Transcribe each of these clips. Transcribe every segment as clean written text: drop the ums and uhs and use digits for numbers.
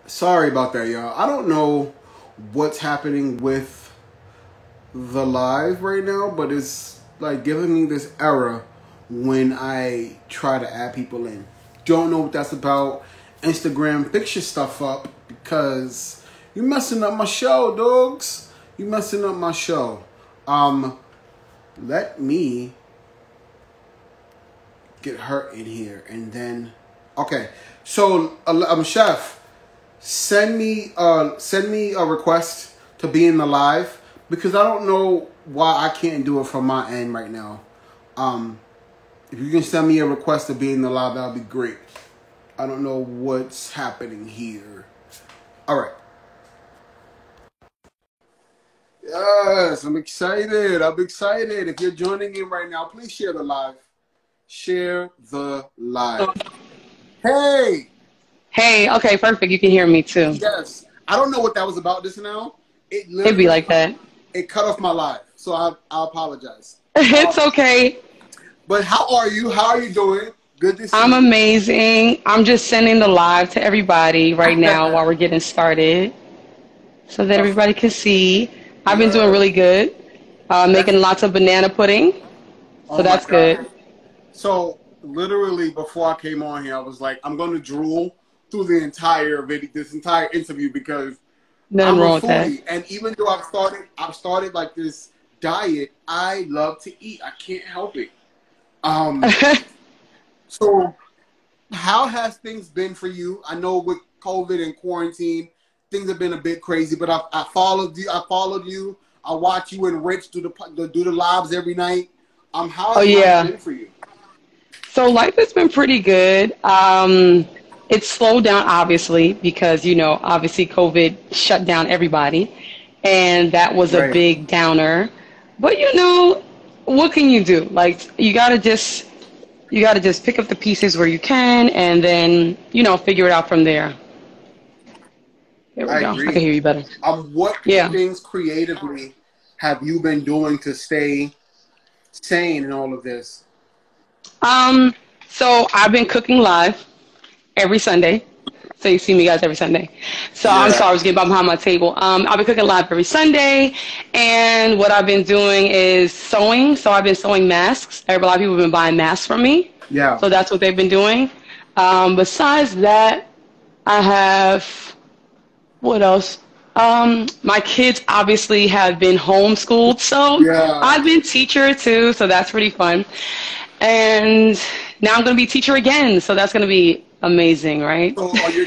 Sorry about that, y'all. I don't know what's happening with the live right now, but it's like giving me this error when I try to add people in. Don't know what that's about. Instagram, fix your stuff up because you messing up my show, dogs. You messing up my show. Let me get her in here and then okay. So chef, send me a request to be in the live because I don't know why I can't do it from my end right now. If you can send me a request to be in the live, that would be great. I don't know what's happening here. All right. Yes, I'm excited. I'm excited. If you're joining in right now, please share the live. Share the live. Hey. Hey, okay, perfect. You can hear me too. Yes. I don't know what that was about just now. It'd be like that. It cut off my live, so I apologize. It's okay. But how are you? How are you doing? Good to see you. I'm amazing. I'm just sending the live to everybody right now while we're getting started so that everybody can see. I've been doing really good. Making lots of banana pudding. So that's good. So literally before I came on here, I was like, I'm going to drool through the entire video, this entire interview because Nothing I'm wrong a with that. foodie. And even though I've started like this diet, I love to eat. I can't help it. So how has things been for you? I know with COVID and quarantine, things have been a bit crazy, but I followed you. I watch you and Rich do the lives every night. How has life been for you? So life has been pretty good. It's slowed down, obviously, because, obviously COVID shut down everybody. And that was a big downer. But, what can you do? Like, you got to just pick up the pieces where you can and then, figure it out from there. There we go. Agree. I can hear you better. What things creatively have you been doing to stay sane in all of this? So I've been cooking live every Sunday. So you see me guys every Sunday. So I'm sorry, I was getting behind my table. I've been cooking live every Sunday, and what I've been doing is sewing. So I've been sewing masks. A lot of people have been buying masks from me. Yeah. So that's what they've been doing. Besides that, I have, what else? My kids obviously have been homeschooled, so I've been teacher too, so that's pretty fun. And now I'm going to be teacher again, so that's going to be amazing, right? So are your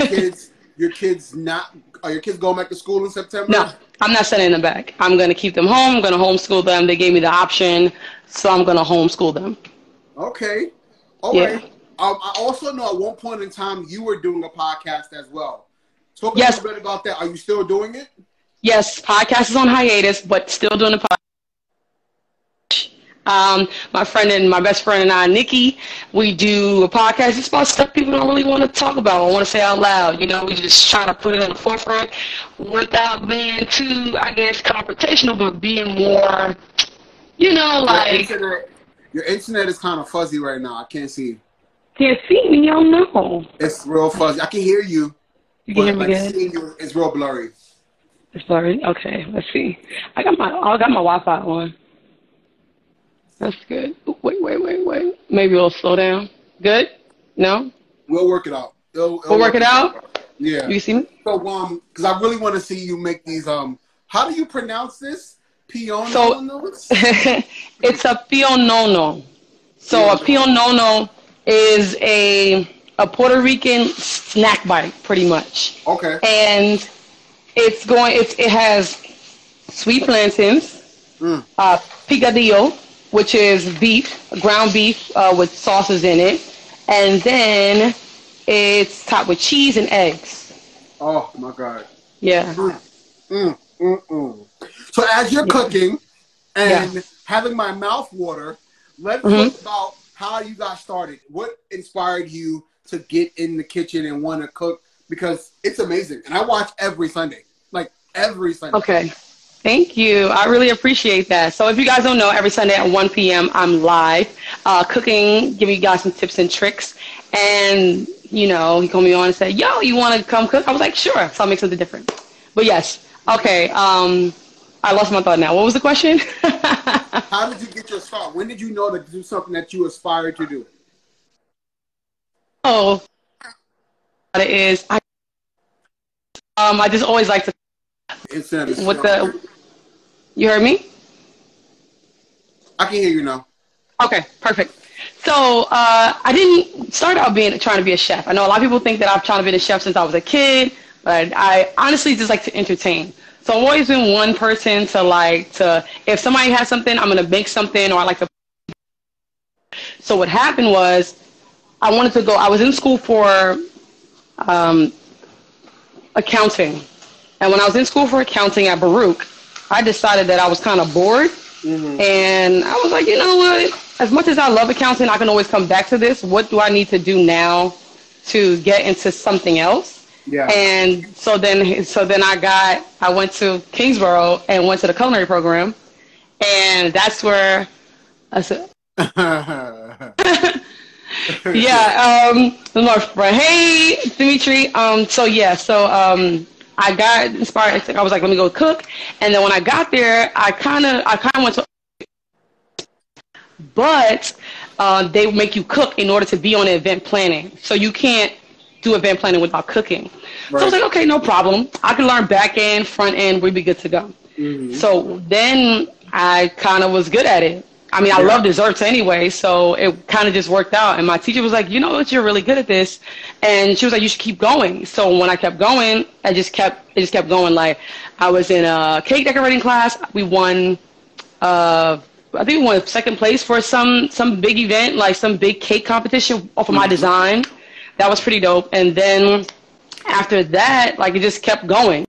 kids going back to school in September? No, I'm not sending them back. I'm going to keep them home. I'm going to homeschool them. They gave me the option, so I'm going to homeschool them. Okay. All right. I also know at one point in time you were doing a podcast as well. Talk a little bit about that. Are you still doing it? Yes, podcast is on hiatus, but still doing the podcast. My friend and my best friend and I, Nikki, we do a podcast. It's about stuff people don't really want to talk about or want to say out loud. We just try to put it in the forefront without being too, I guess, confrontational, but being more, like... Your internet is kind of fuzzy right now. I can't see you. Can't see me? Oh, no. It's real fuzzy. I can hear you. You can hear me good? Seeing you, it's real blurry. It's blurry? Okay, let's see. I got my Wi-Fi on. That's good. Wait. Maybe it'll slow down. Good? No? We'll work it out. We'll work it out? Yeah. You see me? So, because I really want to see you make these, how do you pronounce this? Pionono? So, it's a pionono. So, a pionono is a Puerto Rican snack bite, pretty much. Okay. And it has sweet plantains, picadillo, which is beef, ground beef with sauces in it. And then it's topped with cheese and eggs. Oh, my God. Yeah. So as you're cooking and having my mouth water, let's talk about how you got started. What inspired you to get in the kitchen and want to cook? Because it's amazing. And I watch every Sunday. Like, every Sunday. Okay. Thank you. I really appreciate that. So if you guys don't know, every Sunday at 1 p.m. I'm live cooking, giving you guys some tips and tricks. And you know, he called me on and said, yo, you want to come cook? I was like, sure. So I'll make something different. But yes. Okay. I lost my thought now. What was the question? How did you get your start? When did you know to do something that you aspired to do? Oh, it is. I just always like to. With the. You heard me? I can hear you now. Okay, perfect. So I didn't start out trying to be a chef. I know a lot of people think that I've tried to be a chef since I was a kid, but I honestly just like to entertain. So I've always been one person to if somebody has something, I'm gonna make something, or I like to. So what happened was, I wanted to go. I was in school for accounting, and when I was in school for accounting at Baruch, I decided that I was kind of bored. Mm-hmm. And I was like, you know what? As much as I love accounting, I can always come back to this. What do I need to do now to get into something else? Yeah. And so then I went to Kingsborough and went to the culinary program, and that's where I said, yeah, my friend, hey Dimitri. I got inspired. I was like, let me go cook. And then when I got there, I kind of went to, but they make you cook in order to be on the event planning. So you can't do event planning without cooking. Right. So I was like, okay, no problem. I can learn back end, front end. We'd be good to go. Mm-hmm. So then I kind of was good at it. I mean, I love desserts anyway, so it kind of just worked out. And my teacher was like, you know what, you're really good at this. And she was like, you should keep going. So when I kept going, it just kept going. Like, I was in a cake decorating class. We won, I think we won second place for some big event, like some big cake competition off of my design. That was pretty dope. And then after that, like, it just kept going.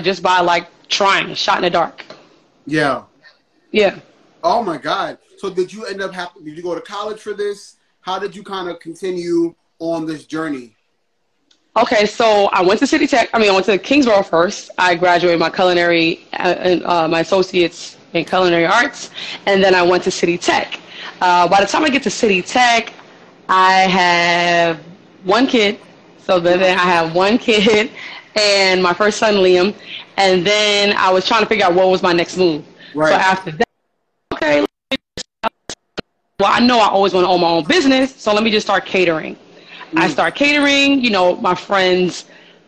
Just by, like, trying, shot in the dark. Yeah. Yeah. Oh my God. So did you end up did you go to college for this? How did you kind of continue on this journey? Okay, so I went to City Tech. I went to Kingsborough first. I graduated my culinary, my associates in culinary arts, and then I went to City Tech. By the time I get to City Tech, I have one kid. So then I have one kid and my first son, Liam. And then I was trying to figure out what was my next move. Right. So after that, okay, well, I know I always want to own my own business, so let me just start catering. I start catering, you know, my friends,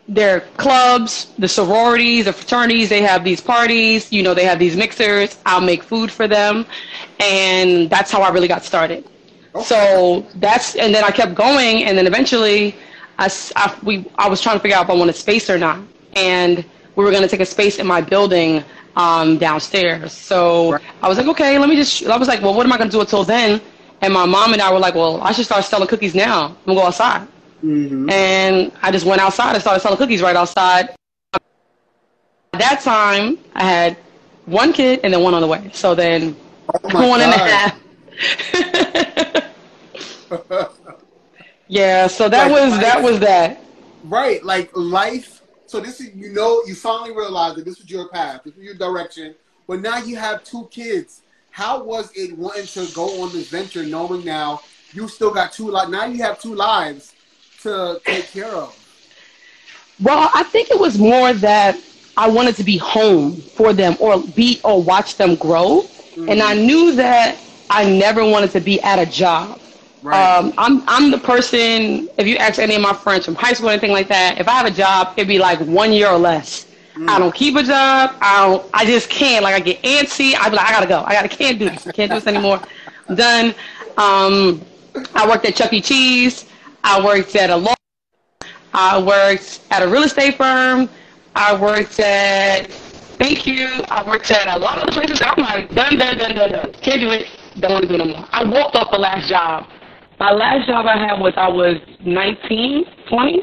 their clubs, the sororities, the fraternities, they have these parties, you know, they have these mixers. I'll make food for them, and that's how I really got started. Okay. So and then I kept going, and then eventually I was trying to figure out if I wanted space or not, and we were going to take a space in my building downstairs. So right. I was like, okay, I was like, well, what am I going to do until then? And my mom and I were like, well, I should start selling cookies now. I'm going to go outside. Mm-hmm. And I just went outside and started selling cookies right outside. At that time, I had one kid and then one on the way. So then, one and a half. Yeah, so that was that. Right, like life. So this is, you know, you finally realized that this was your path, this was your direction, but now you have two kids. How was it wanting to go on this venture, knowing now you still got now you have two lives to take care of? Well, I think it was more that I wanted to be home for them or watch them grow. Mm-hmm. And I knew that I never wanted to be at a job. Right. I'm the person, if you ask any of my friends from high school or anything like that, if I have a job, it'd be like 1 year or less. I don't keep a job. I just can't. Like, I get antsy. I'd be like, I gotta go. Can't do this. I can't do this anymore. I'm done. I worked at Chuck E. Cheese. I worked at a law. I worked at a real estate firm. I worked at a lot of places. I'm like, done. Can't do it. Don't want to do it no more. I walked off the last job. My last job I had was I was 19, 20.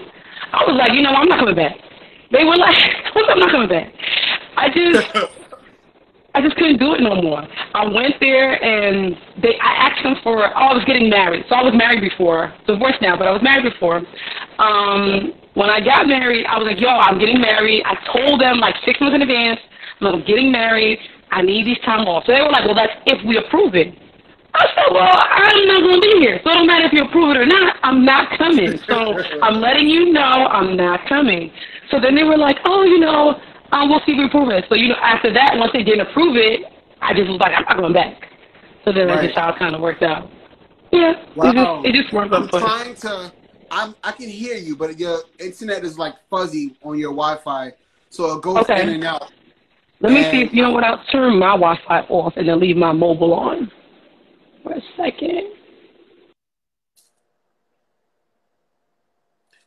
I was like, you know, I'm not coming back. They were like, I'm not coming back. I just couldn't do it no more. I went there and I asked them I was getting married. So I was married before, divorced now, but I was married before. When I got married, I was like, yo, I'm getting married. I told them like 6 months in advance, I'm getting married. I need these time off. So they were like, well, that's if we approve it. I said, well, I'm not going to be here. So it don't matter if you approve it or not. I'm not coming. So I'm letting you know I'm not coming. So then they were like, oh, we'll see if we approve it. So, after that, once they didn't approve it, I just was like, I'm not going back. So then that's just how it kind of worked out. Yeah. Wow. It just worked out. I can hear you, but your internet is like fuzzy on your Wi-Fi. So it goes in and out. Let me see if, I'll turn my Wi-Fi off and then leave my mobile on. For a second.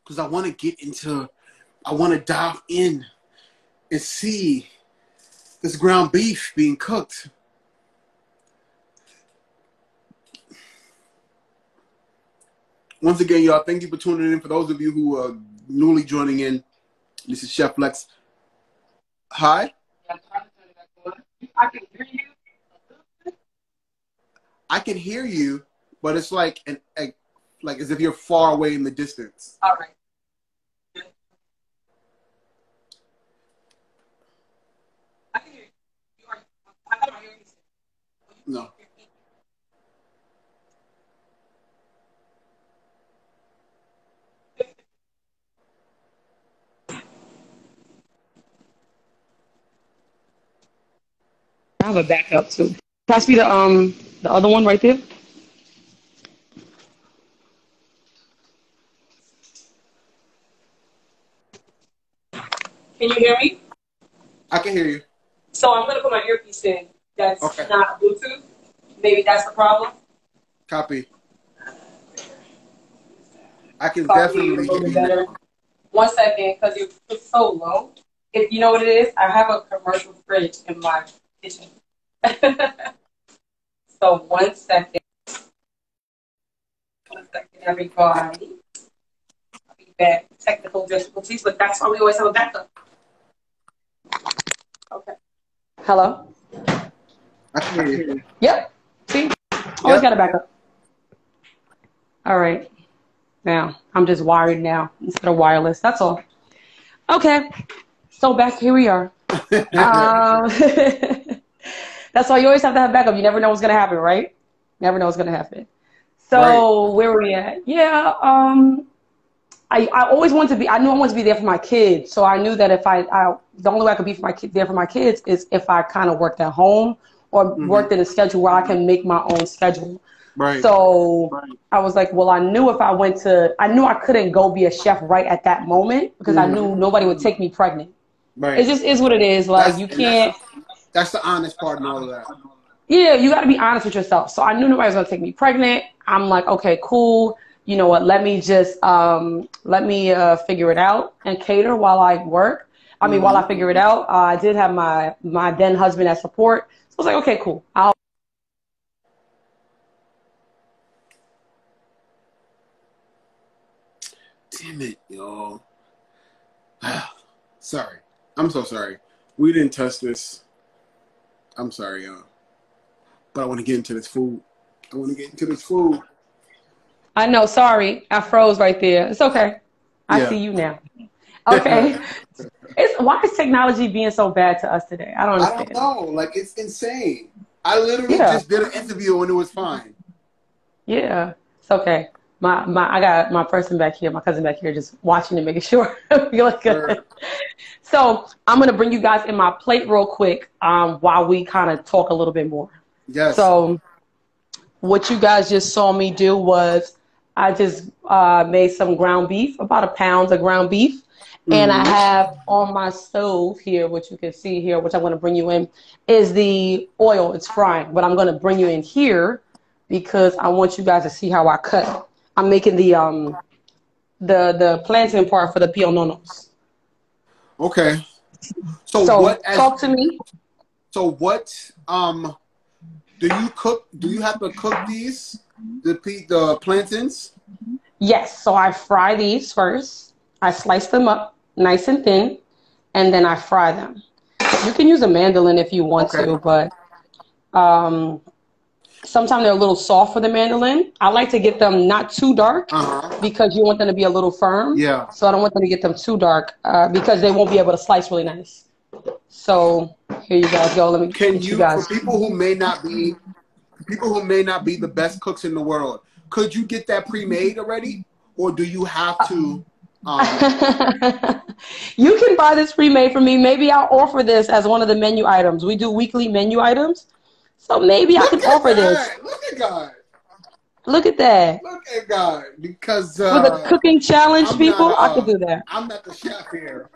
Because I want to dive in and see this ground beef being cooked. Once again, y'all, thank you for tuning in. For those of you who are newly joining in, this is Cheflexis. Hi? I can hear you. I can hear you, but it's like as if you're far away in the distance. All right. I can hear you. I don't hear you. No. I have a backup too. Pass me the other one right there. Can you hear me? I can hear you. So I'm gonna put my earpiece in. That's not Bluetooth. Maybe that's the problem. Copy. I can definitely hear you better. 1 second, because it's so low. If you know what it is, I have a commercial fridge in my kitchen. So 1 second. 1 second, everybody. I'll be back. Technical difficulties, but that's why we always have a backup. Okay. Hello? I can hear you. Yep. See? Always got a backup. All right. Now, I'm just wired now instead of wireless. That's all. Okay. So back here we are. That's why you always have to have backup. You never know what's going to happen, right? Never know what's going to happen. So where were we at? Yeah. I always wanted to be, I knew I wanted to be there for my kids. So I knew that if the only way I could be there for my kids is if I kind of worked at home or worked in a schedule where I can make my own schedule. Right. So I was like, well, I knew if I I couldn't go be a chef right at that moment because I knew nobody would take me pregnant. Right. It just is what it is. Like you can't. That's the honest part and all of that. Yeah, you got to be honest with yourself. So I knew nobody was going to take me pregnant. I'm like, okay, cool. You know what? Let me just figure it out and cater while I work. I mean, while I figure it out. I did have my then husband as support. So I was like, okay, cool. Damn it, y'all. Sorry. I'm so sorry. We didn't test this. I'm sorry, y'all. But I want to get into this food. I know. Sorry. I froze right there. It's okay. I see you now. Okay. Why is technology being so bad to us today? I don't understand. I don't know. Like, it's insane. I literally just did an interview and it was fine. Yeah. It's okay. I got my person back here, my cousin back here, just watching and making sure we look good. So I'm gonna bring you guys in my plate real quick while we kind of talk a little bit more. Yes. So what you guys just saw me do was I just made some ground beef, about a pound of ground beef, and I have on my stove here, which you can see here, which I'm gonna bring you in, is the oil. It's frying, but I'm gonna bring you in here because I want you guys to see how I cut. I'm making the plantain part for the pio nonos. Okay. So talk to me. So what do you cook? Do you have to cook these the plantains? Yes. So I fry these first. I slice them up nice and thin, and then I fry them. You can use a mandolin if you want to, but sometimes they're a little soft for the mandolin. I like to get them not too dark because you want them to be a little firm. Yeah. So I don't want them to get them too dark because they won't be able to slice really nice. So here you guys go. Let me you guys. For people who may not be people who may not be the best cooks in the world, could you get that pre-made already, or do you have to? You can buy this pre-made from me. Maybe I'll offer this as one of the menu items. We do weekly menu items, so maybe I can offer this. Look at God. Look at that. Look at God. Because for the cooking challenge, I could do that. I'm not the chef here.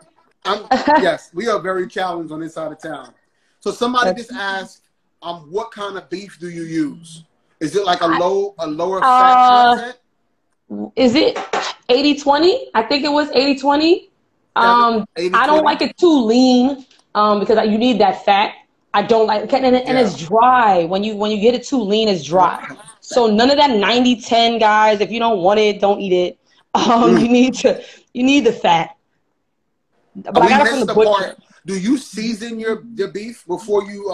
Yes, we are very challenged on this side of town. So somebody just asked, what kind of beef do you use? Is it like a lower fat content? Is it 80-20? I think it was 80-20. I don't like it too lean because you need that fat. I don't like, and it's dry. When you get it too lean, it's dry. So none of that 90-10, guys. If you don't want it, don't eat it. You need the fat. But I got it from the butcher. Do you season your beef before you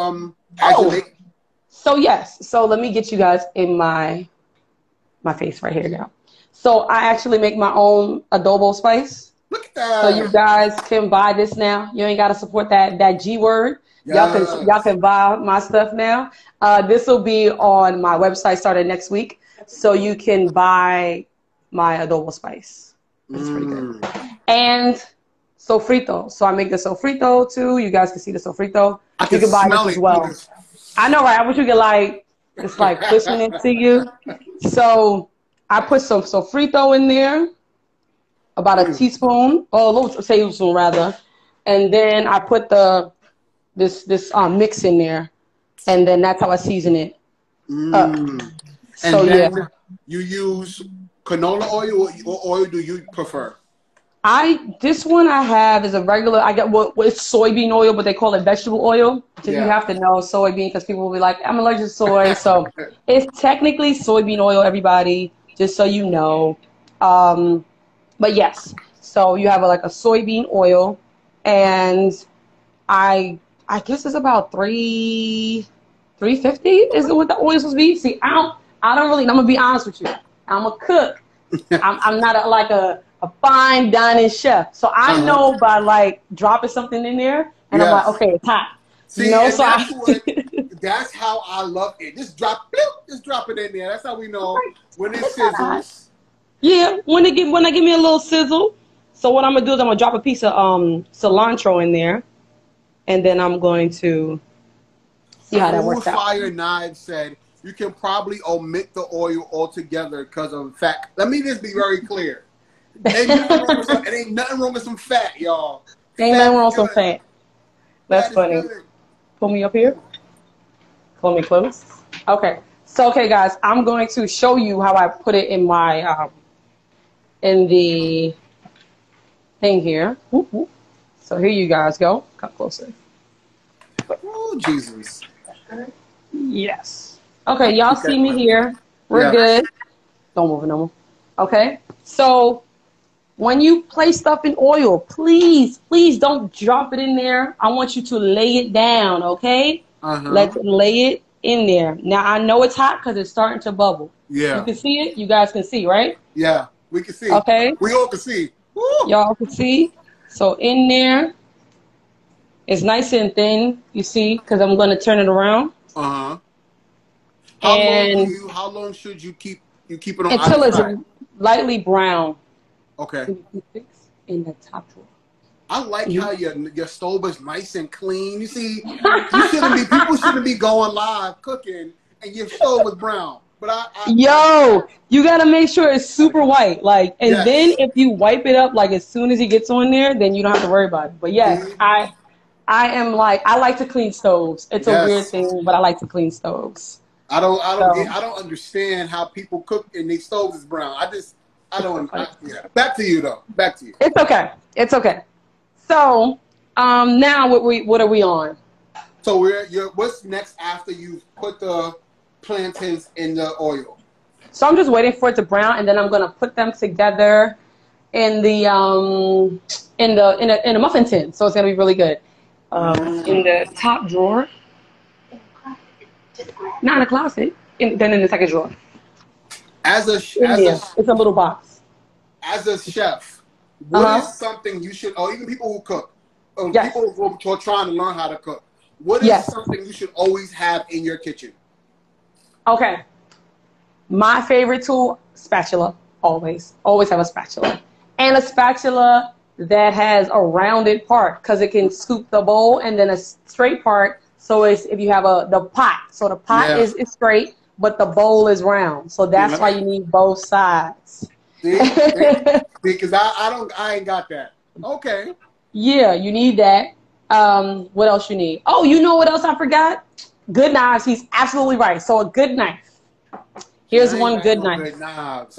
make? So yes. So let me get you guys in my face right here now. So I actually make my own adobo spice. Look at that. So you guys can buy this now. You ain't got to support that G word. Yes. Y'all can buy my stuff now. This will be on my website starting next week, so you can buy my adobo spice. It's pretty good. And sofrito. So I make the sofrito too. You guys can see the sofrito. You can buy this as well. I know, right? I wish you could it's like pushing it to you. So I put some sofrito in there, about a teaspoon, or a little tablespoon rather, and then I put this mix in there, and then that's how I season it up. So then you use canola oil, or oil do you prefer? This one I have is a regular. I get it's soybean oil, but they call it vegetable oil. So you have to know soybean because people will be like, I'm allergic to soy. So it's technically soybean oil, everybody, just so you know. But yes, so you have a soybean oil, and I guess it's about $3.50 is what the oil is supposed to be. See, I don't really. I'm gonna be honest with you. I'm a cook. I'm not a fine dining chef, so I know by dropping something in there, and I'm like, okay, it's hot. See, that's how I love it. Just drop it in there. That's how we know when it sizzles. Yeah, when they give me a little sizzle. So what I'm gonna do is I'm gonna drop a piece of cilantro in there, and then I'm going to see how that works out. Fire Knives said you can probably omit the oil altogether because of fat. Let me just be very clear. It ain't nothing wrong with some fat, y'all. Ain't nothing wrong with some fat. That's funny. Pull me up here. Pull me close. Okay. So, okay, guys, I'm going to show you how I put it in my in the thing here. So here you guys go. Come closer. Oh, Jesus. Yes. Okay, y'all see me here. We're good. Don't move it no more. Okay. So when you place stuff in oil, please don't drop it in there. I want you to lay it down, okay? Let's lay it in there. Now, I know it's hot because it's starting to bubble. Yeah. You can see it? You guys can see, right? Yeah, we can see. Okay. We all can see. Y'all can see? So in there, it's nice and thin, you see, because I'm going to turn it around. How long should you keep it on? Until it's lightly brown. Okay. In the top drawer. I like how your stove is nice and clean. You see, people shouldn't be going live cooking and your stove is brown. But you gotta make sure it's super white. Then if you wipe it up as soon as it gets on there, then you don't have to worry about it. But yes, I like to clean stoves. It's a weird thing, but I like to clean stoves. I don't understand how people cook and their stoves is brown. Back to you though. Back to you. It's okay. It's okay. So now what are we on? So what's next after you put the plantains in the oil? So I'm just waiting for it to brown, and then I'm gonna put them together in the in a muffin tin. So it's gonna be really good. In the top drawer. Not in the closet. Then in the second drawer. It's a little box. As a chef, what is something you should, or even people who cook, or people who are trying to learn how to cook, what is something you should always have in your kitchen? Okay. My favorite tool, spatula. Always have a spatula. And a spatula that has a rounded part because it can scoop the bowl, and then a straight part. So it's if you have the pot. So the pot is straight, but the bowl is round. So that's why you need both sides. Because I ain't got that. Okay. Yeah, you need that. What else you need? Oh, you know what else I forgot? Good knives. He's absolutely right. So a good knife. Here's one good knife. Good knives.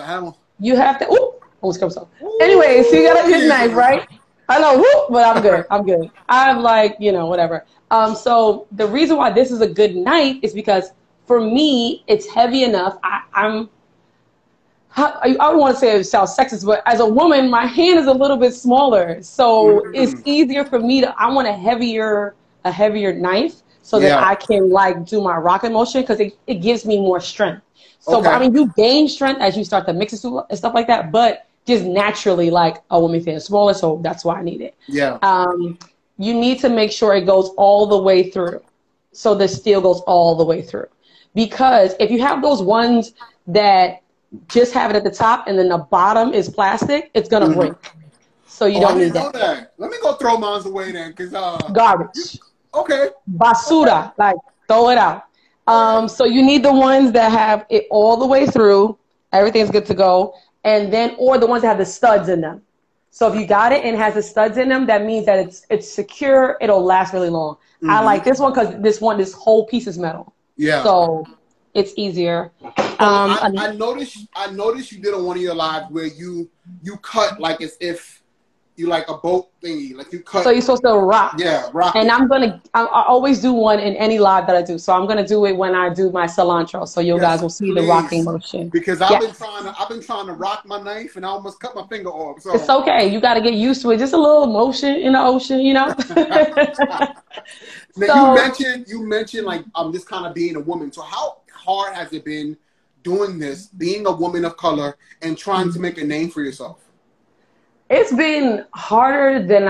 You have to. Ooh, almost comes up. Anyway, so you got a good knife, right? I know, but I'm good. I'm good. I'm like, whatever. So the reason why this is a good knife is because for me, it's heavy enough. I don't want to say it sounds sexist, but as a woman, my hand is a little bit smaller, so it's easier for me to. I want a heavier knife so that I can like do my rocket motion because it gives me more strength. So I mean, you gain strength as you start to mix it and stuff like that, but just naturally, like a woman feels smaller, so that's why I need it. Yeah. You need to make sure it goes all the way through, so the steel goes all the way through, because if you have those ones that just have it at the top and then the bottom is plastic, it's gonna break. So you don't need that. Let me go throw mine away then, cause garbage. Okay. Basura, like throw it out. So you need the ones that have it all the way through, everything's good to go, and then or the ones that have the studs in them. So if you got it and it has the studs in them, that means that it's secure. It'll last really long. I like this one because this whole piece is metal. Yeah. So it's easier. I noticed you did on one of your lives where you cut like as if you like a boat thingy, like you cut. So you're supposed to rock. Yeah, rock. And I always do one in any live that I do. So I'm gonna do it when I do my cilantro. So you guys will see the rocking motion. Because I've been trying to rock my knife and I almost cut my finger off. So it's okay. You got to get used to it. Just a little motion in the ocean, Now, you mentioned like just kind of being a woman. So how hard has it been doing this, being a woman of color and trying to make a name for yourself? It's been harder than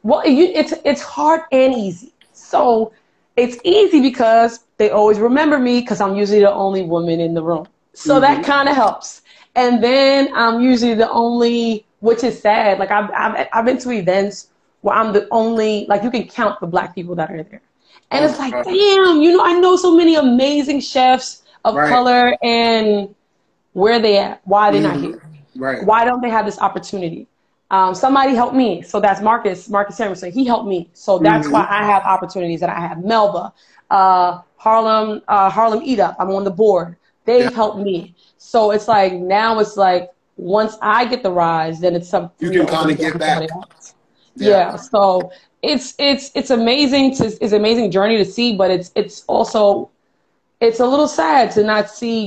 it's hard and easy. So it's easy because they always remember me because I'm usually the only woman in the room. So that kind of helps. And then I'm usually the only, which is sad. Like I've been to events where I'm the only, like you can count the Black people that are there. And it's like, damn, I know so many amazing chefs of color, and where are they at? Why are they not here? Right. Why don't they have this opportunity? Somebody helped me. So that's Marcus Samuelson. He helped me. So that's why I have opportunities that I have. Melba, Harlem Eat Up. I'm on the board. They've helped me. So it's like, now it's like, once I get the rise, then it's something you can kind of get back. Yeah. So it's amazing it's an amazing journey to see, but it's also, it's a little sad to not see,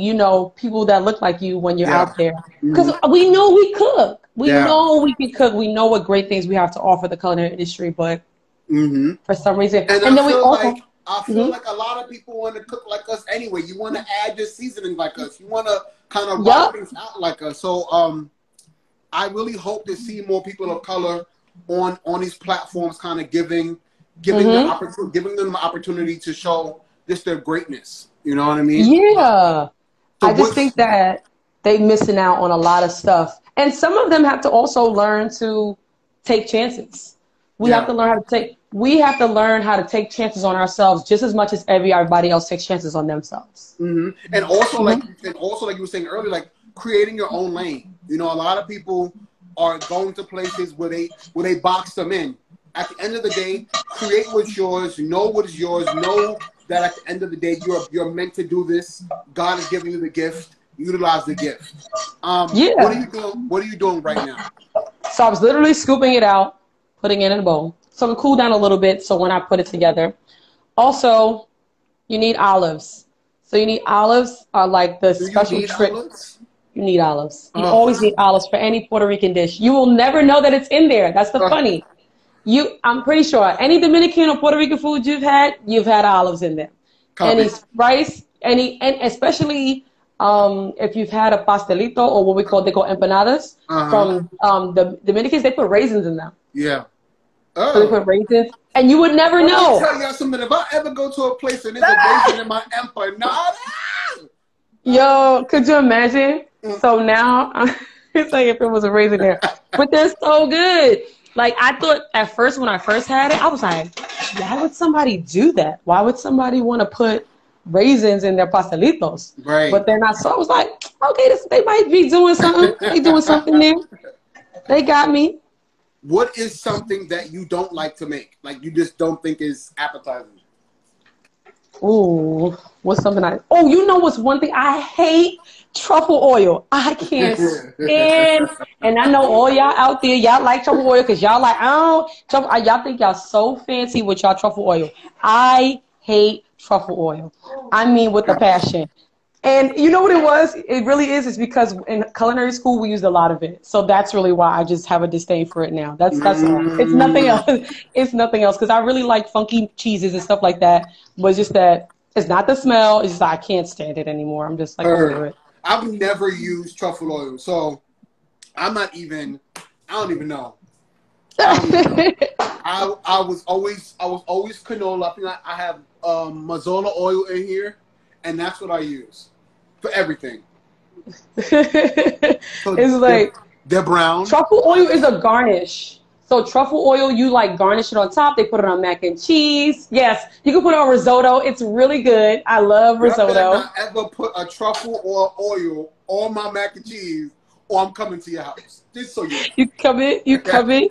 people that look like you when you're out there. Because we know we cook. We know we can cook. We know what great things we have to offer the culinary industry, but for some reason. And then we also... I feel like a lot of people want to cook like us anyway. You want to add your seasoning like us. You want to kind of rock things out like us. So I really hope to see more people of color on these platforms, kind of giving them the opportunity to show just their greatness. You know what I mean? Yeah. So I just think that they're missing out on a lot of stuff. And some of them have to also learn to take chances. We have to learn how to take chances on ourselves just as much as everybody else takes chances on themselves. And also like you were saying earlier, like creating your own lane. A lot of people are going to places where they box them in. At the end of the day, create what's yours, know what is yours, know that at the end of the day you're meant to do this. God is giving you the gift. Utilize the gift. What are you doing? What are you doing right now? So I was literally scooping it out, putting it in a bowl. So it'll cool down a little bit. So when I put it together, also you need olives. So you need olives are like the special trick. You need olives. You always need olives for any Puerto Rican dish. You will never know that it's in there. That's the funny. I'm pretty sure any Dominican or Puerto Rican food you've had olives in there. Any rice, and especially if you've had a pastelito or what they call empanadas from the Dominicans, they put raisins in them. Yeah. So they put raisins, and you would never know. I'll tell you something. If I ever go to a place and there's a raisin in my empanada, Yo, could you imagine? So now, it's like if it was a raisin there. But they're so good. Like, I thought at first, when I first had it, I was like, why would somebody do that? Why would somebody want to put raisins in their pastelitos? Right. But they're not. So I was like, okay, they might be doing something. They doing something there. They got me. What is something that you don't like to make? Like, you just don't think is appetizing? Ooh, what's something oh, you know what's one thing? I hate truffle oil. I can't stand, and I know all y'all out there, y'all like truffle oil because y'all like, y'all think y'all so fancy with y'all truffle oil. I hate truffle oil. I mean, with a passion. And you know what it was? It really is. It's because in culinary school we used a lot of it, so that's really why I just have a disdain for it now. That's all. It's nothing else. It's nothing else because I really like funky cheeses and stuff like that. But it's just that it's not the smell. It's just I can't stand it anymore. I'm just like over it. I've never used truffle oil, so I'm not even. I don't even know. I was always canola. I think I have mazola oil in here, and that's what I use for everything. So it's like they're brown. Truffle oil is a garnish. So truffle oil, you like garnish it on top. They put it on mac and cheese. Yes, you can put it on risotto. It's really good. I love risotto. Not ever put a truffle or oil on my mac and cheese, or I'm coming to your house. Just so you come in.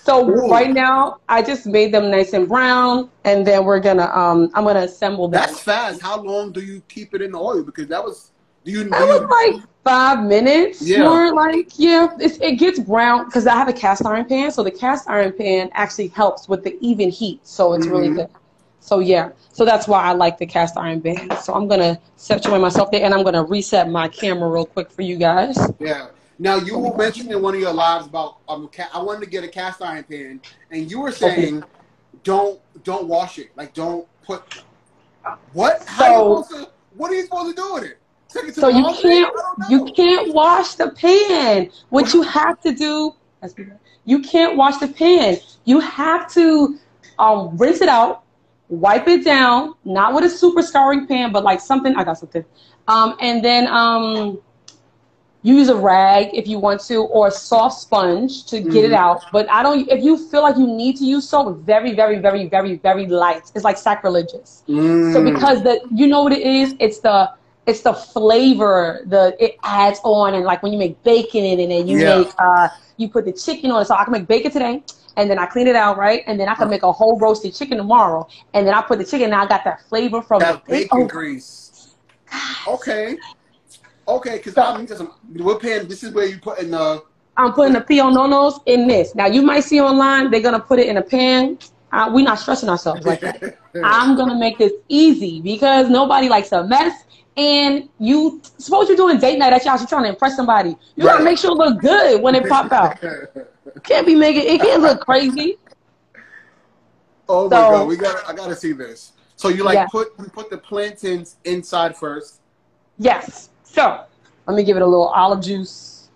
So right now, I just made them nice and brown, and then we're gonna I'm gonna assemble them. That's fast. How long do you keep it in the oil? Because that was like 5 minutes. Yeah. More like it gets brown because I have a cast iron pan, so the cast iron pan actually helps with the even heat, so it's really good. So so that's why I like the cast iron pan. So I'm gonna situate myself there, and I'm gonna reset my camera real quick for you guys. Yeah. Now, you were mentioning in one of your lives about I wanted to get a cast iron pan, and you were saying don't wash it. Like, don't put what? What are you supposed to do with it? Take it to so the you can't wash the pan. What you have to do, you can't wash the pan. You have to rinse it out, wipe it down, not with a super scouring pan, but like something. I got something, and then use a rag if you want to, or a soft sponge to get it out. But if you feel like you need to use soap, very, very, very, very, very light. It's like sacrilegious. So because you know what it is? It's the flavor it adds on, and like when you make bacon in it, and you put the chicken on it. So I can make bacon today, and then I clean it out, right? And then I can make a whole roasted chicken tomorrow, and then I put the chicken, and I got that flavor from that bacon grease. Okay. Okay, because what pan? This is where you put in the. I'm putting the piononos in this. Now you might see online they're gonna put it in a pan. We're not stressing ourselves like that. I'm gonna make this easy because nobody likes a mess. And suppose you're doing date night at your house, you're trying to impress somebody. You gotta make sure it looks good when it pop out. It can't look crazy. Oh my God, I gotta see this. So you put the plantains inside first. Yes. So, let me give it a little olive juice.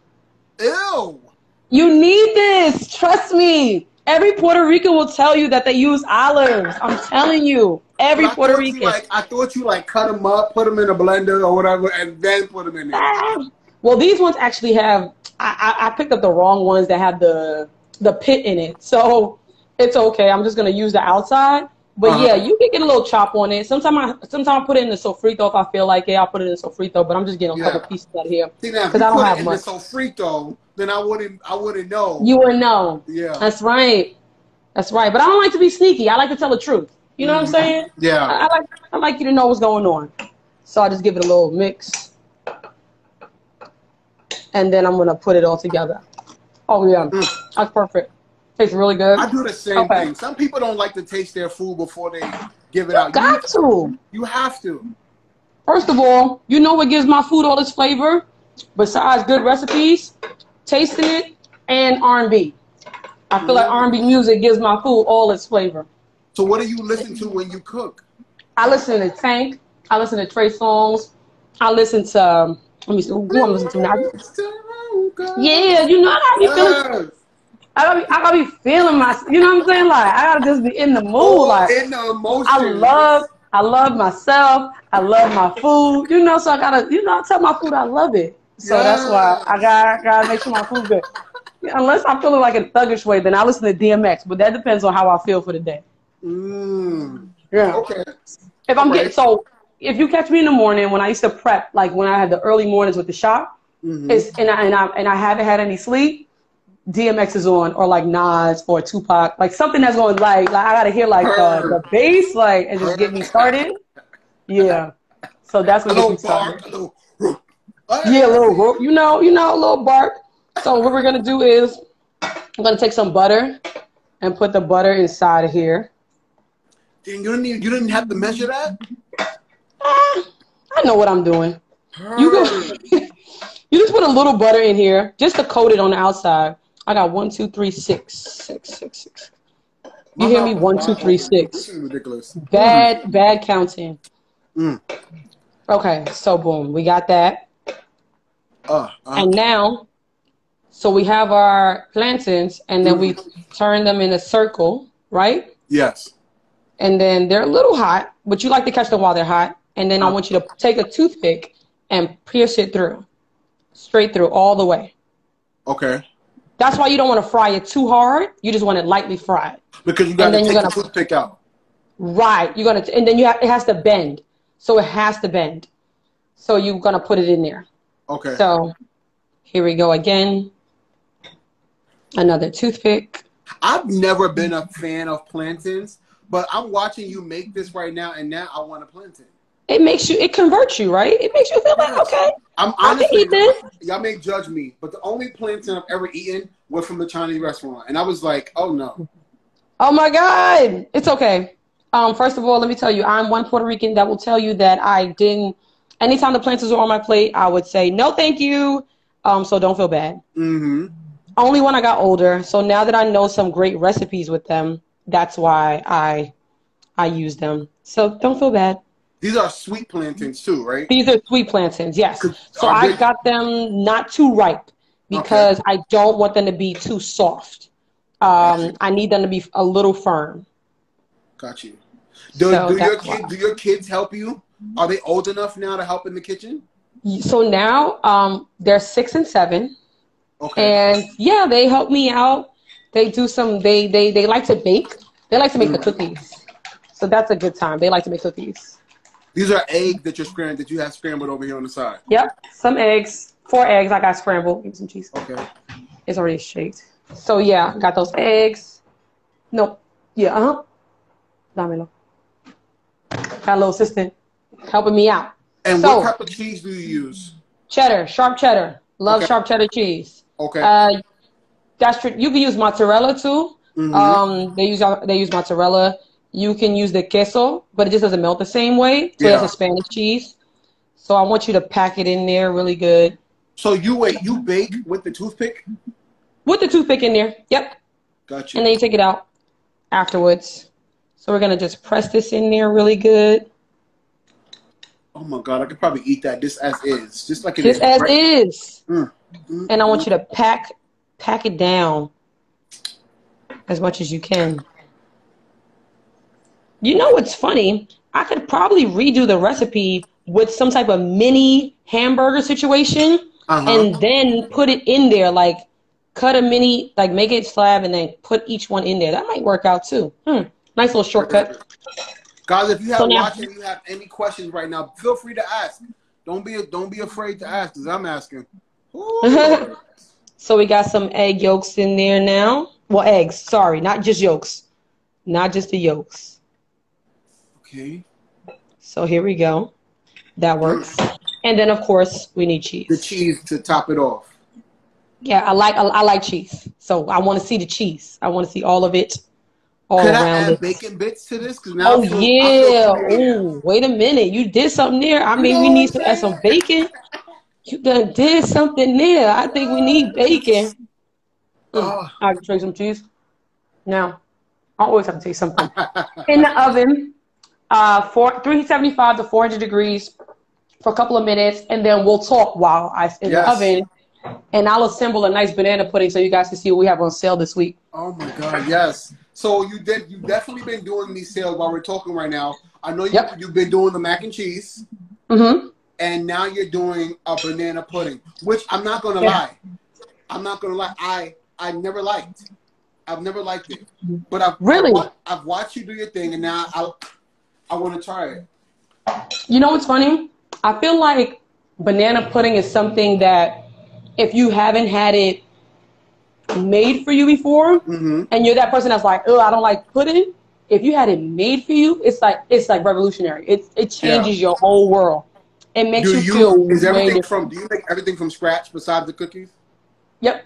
Ew! You need this. Trust me. Every Puerto Rican will tell you that they use olives. I'm telling you. Every Puerto Rican. I thought you cut them up, put them in a blender or whatever, and then put them in there. Well, these ones actually have, I picked up the wrong ones that have the pit in it. So, it's okay. I'm just going to use the outside. But yeah, you can get a little chop on it. Sometimes I put it in the sofrito if I feel like it. I'll put it in the sofrito, but I'm just getting a couple pieces out of here because I don't have much. If you put it in the sofrito, then I wouldn't know. You wouldn't know. Yeah, that's right. That's right. But I don't like to be sneaky. I like to tell the truth. You know what I'm saying? Yeah. I like you to know what's going on. So I just give it a little mix, and then I'm gonna put it all together. Oh yeah, that's perfect. Tastes really good. I do the same thing. Some people don't like to taste their food before they give it out. You have to. First of all, you know what gives my food all its flavor? Besides good recipes, tasting it, and R&B. I feel like R&B music gives my food all its flavor. So what do you listen to when you cook? I listen to Tank. I listen to Trey Songz. I listen to, let me see, who I'm listening to now? Yeah, you know, I gotta be feeling. I gotta be feeling myself. You know what I'm saying? Like I gotta just be in the mood. Like in the emotion. I love myself. I love my food. You know, so I gotta, I tell my food I love it. So that's why I gotta make sure my food's good. Unless I'm feeling like a thuggish way, then I listen to DMX. But that depends on how I feel for the day. Yeah. Okay. If I'm if you catch me in the morning when I used to prep, like when I had the early mornings with the shop, and I haven't had any sleep, DMX is on, or like Nas or Tupac, like something that's going like I gotta hear like the bass, like, and just get me started. Yeah. So that's what gets me started. Yeah, a little, a little bark. So what we're gonna do is I'm gonna take some butter and put the butter inside of here. Dang, you didn't have to measure that? I know what I'm doing. You just put a little butter in here just to coat it on the outside. I got 1, 2, 3, 6. You hear me? 1, 2, 3, 6. This is ridiculous. Bad counting. Okay, so boom, we got that. And now, so we have our plantains, and then we turn them in a circle, right? Yes. And then they're a little hot, but you like to catch them while they're hot. And then I want you to take a toothpick and pierce it through, straight through, all the way. Okay. That's why you don't want to fry it too hard. You just want it lightly fried. Because you got to take the toothpick out. Right. And then it has to bend. So it has to bend. So you're going to put it in there. Okay. So here we go again. Another toothpick. I've never been a fan of plantains, but I'm watching you make this right now, and now I want a plantain. It converts you, right? It makes you feel like, okay, I'm honestly, I can eat this. Y'all may judge me, but the only plantain I've ever eaten was from the Chinese restaurant. And I was like, oh no. Oh my God. It's okay. First of all, let me tell you, I'm one Puerto Rican that will tell you that anytime the plantains are on my plate, I would say, no, thank you. So don't feel bad. Only when I got older. So now that I know some great recipes with them, that's why I use them. So don't feel bad. These are sweet plantains too, right? These are sweet plantains, yes. So I got them not too ripe because I don't want them to be too soft. I need them to be a little firm. Got you. Do your kids help you? Are they old enough now to help in the kitchen? So now they're 6 and 7. Okay. And yeah, they help me out. They do they like to bake. They like to make the cookies. So that's a good time. They like to make cookies. These are eggs that you have scrambled over here on the side. Yep, some eggs. 4 eggs I got scrambled. Give me some cheese. Okay. It's already shaked. So yeah, got those eggs. Nope. Yeah, Dámelo. Got a little assistant helping me out. And what type of cheese do you use? Cheddar, sharp cheddar. Love sharp cheddar cheese. Okay. You can use mozzarella too. They use mozzarella. You can use the queso, but it just doesn't melt the same way. So that's a Spanish cheese. So I want you to pack it in there really good. So you bake with the toothpick? With the toothpick in there. Yep. Gotcha. And then you take it out afterwards. So we're going to just press this in there really good. Oh my God, I could probably eat that just as is. Just like it is. Just as is. And I want you to pack it down as much as you can. You know what's funny? I could probably redo the recipe with some type of mini hamburger situation and then put it in there, like cut a mini, like make it slab and then put each one in there. That might work out too. Nice little shortcut. Guys, if you have watching, you have any questions right now, feel free to ask. Don't be afraid to ask, because I'm asking. So we got some egg yolks in there now. Well, eggs, sorry, not just yolks. Not just the yolks. Okay. So here we go. That works. And then of course we need cheese. The cheese to top it off. Yeah, I like cheese. So I want to see the cheese. I want to see all of it. Could I add bacon bits to this? Now Oh, wait a minute. You did something there. I mean, we need to add some bacon. You done did something there. I think we need bacon. I can try some cheese. Now, I always have to take something. In the oven, 375 to 400 degrees for a couple of minutes, and then we'll talk while I'm in the oven. And I'll assemble a nice banana pudding so you guys can see what we have on sale this week. Oh my God, yes. So you definitely been doing these sales while we're talking right now. I know you've been doing the mac and cheese. Mm-hmm. And now you're doing a banana pudding, which I'm not gonna lie. I'm not gonna lie. I never liked. I've never liked it. But I've watched you do your thing, and now I want to try it. You know what's funny? I feel like banana pudding is something that if you haven't had it made for you before, and you're that person that's like, oh, I don't like pudding. If you had it made for you, it's like revolutionary. It changes your whole world. It makes you feel way different. Do you make everything from scratch besides the cookies? Yep.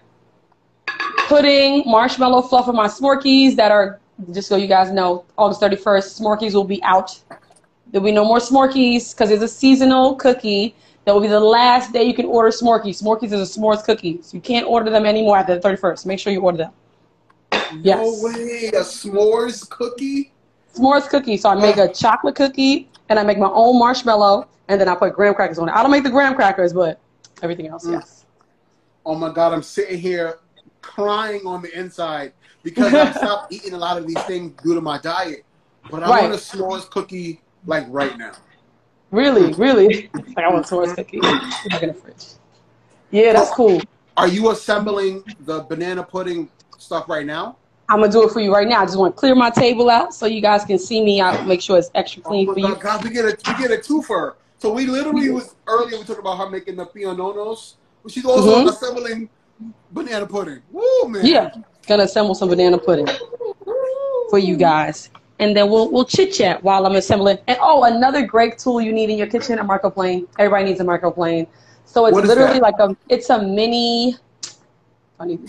Pudding, marshmallow fluff for my Smorkies that are, just so you guys know, August 31st, Smorkies will be out. There'll be no more Smorkies because it's a seasonal cookie. That will be the last day you can order Smorkies. Smorkies is a s'mores cookie. So you can't order them anymore after the 31st. Make sure you order them. No way. A s'mores cookie? S'mores cookie. So I make a chocolate cookie and I make my own marshmallow and then I put graham crackers on it. I don't make the graham crackers, but everything else, yes. Oh my God, I'm sitting here crying on the inside because I've stopped eating a lot of these things due to my diet. But I want a s'mores cookie like right now. Really? Like I want a s'mores cookie. Back in the fridge. Yeah, that's cool. Are you assembling the banana pudding stuff right now? I'm going to do it for you right now. I just want to clear my table out so you guys can see me. I'll make sure it's extra clean for you. God, we get a twofer. So we literally earlier we talked about her making the piononos. She's also assembling banana pudding. Woo, man. Yeah, going to assemble some banana pudding for you guys. And then we'll chit-chat while I'm assembling. And another great tool you need in your kitchen, a microplane. Everybody needs a microplane. So it's literally like it's a mini shredder,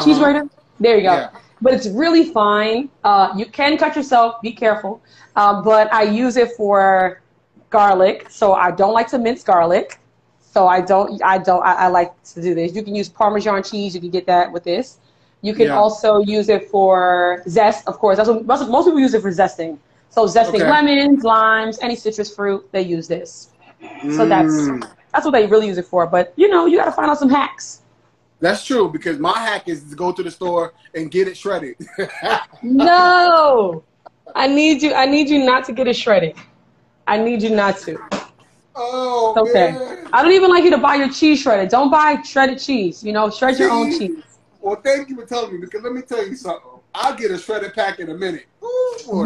cheese grater. There you go. Yeah. But it's really fine. You can cut yourself. Be careful. But I use it for garlic. So I don't like to mince garlic. So I like to do this. You can use Parmesan cheese. You can get that with this. You can also use it for zest, of course. That's what most people use it for zesting. So zesting lemons, limes, any citrus fruit, they use this. So that's what they really use it for. But you got to find out some hacks. That's true, because my hack is to go to the store and get it shredded. No, I need you not to get it shredded. I need you not to. Oh, it's okay. Man. I don't even like you to buy your cheese shredded. Don't buy shredded cheese. Shred your own cheese. Well, thank you for telling me, because let me tell you something. I'll get a shredded pack in a minute. Ooh,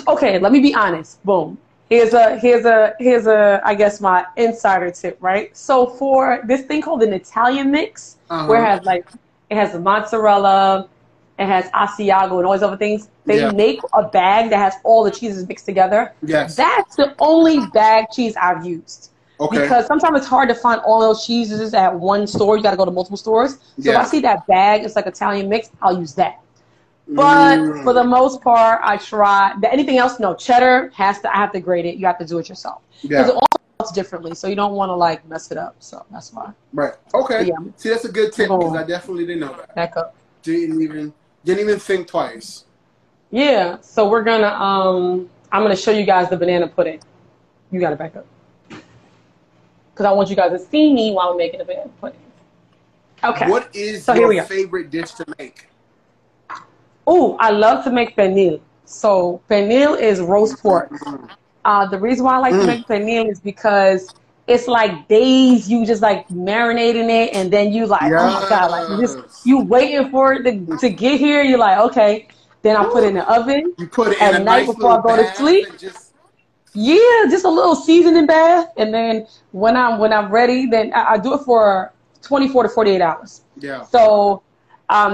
okay, let me be honest. Boom. Here's a I guess my insider tip, right? So for this thing called an Italian mix, where it has the mozzarella, it has Asiago and all these other things. They make a bag that has all the cheeses mixed together. Yes. That's the only bag cheese I've used. Okay. Because sometimes it's hard to find all those cheeses at one store. You got to go to multiple stores. So if I see that bag, it's like Italian mix, I'll use that. But for the most part, I try. Anything else, no. Cheddar I have to grate it. You have to do it yourself. Because it also melts differently, so you don't want to mess it up. So that's why. Right. Okay. See, that's a good tip because I definitely didn't know that. Back up. Didn't even think twice. Yeah. So we're gonna I'm gonna show you guys the banana pudding. You gotta back up. Because I want you guys to see me while I'm making the banana pudding. Okay. What is your favorite dish to make? Oh, I love to make pernil. So pernil is roast pork. The reason why I like to make pernil is because it's like days you just marinating it, and then you oh my God, you waiting for it to get here. You're like, okay. Then I put it in the oven. You put it at in night before I go to sleep. Yeah, just a little seasoning bath, and then when I'm ready, then I do it for 24 to 48 hours. Yeah. So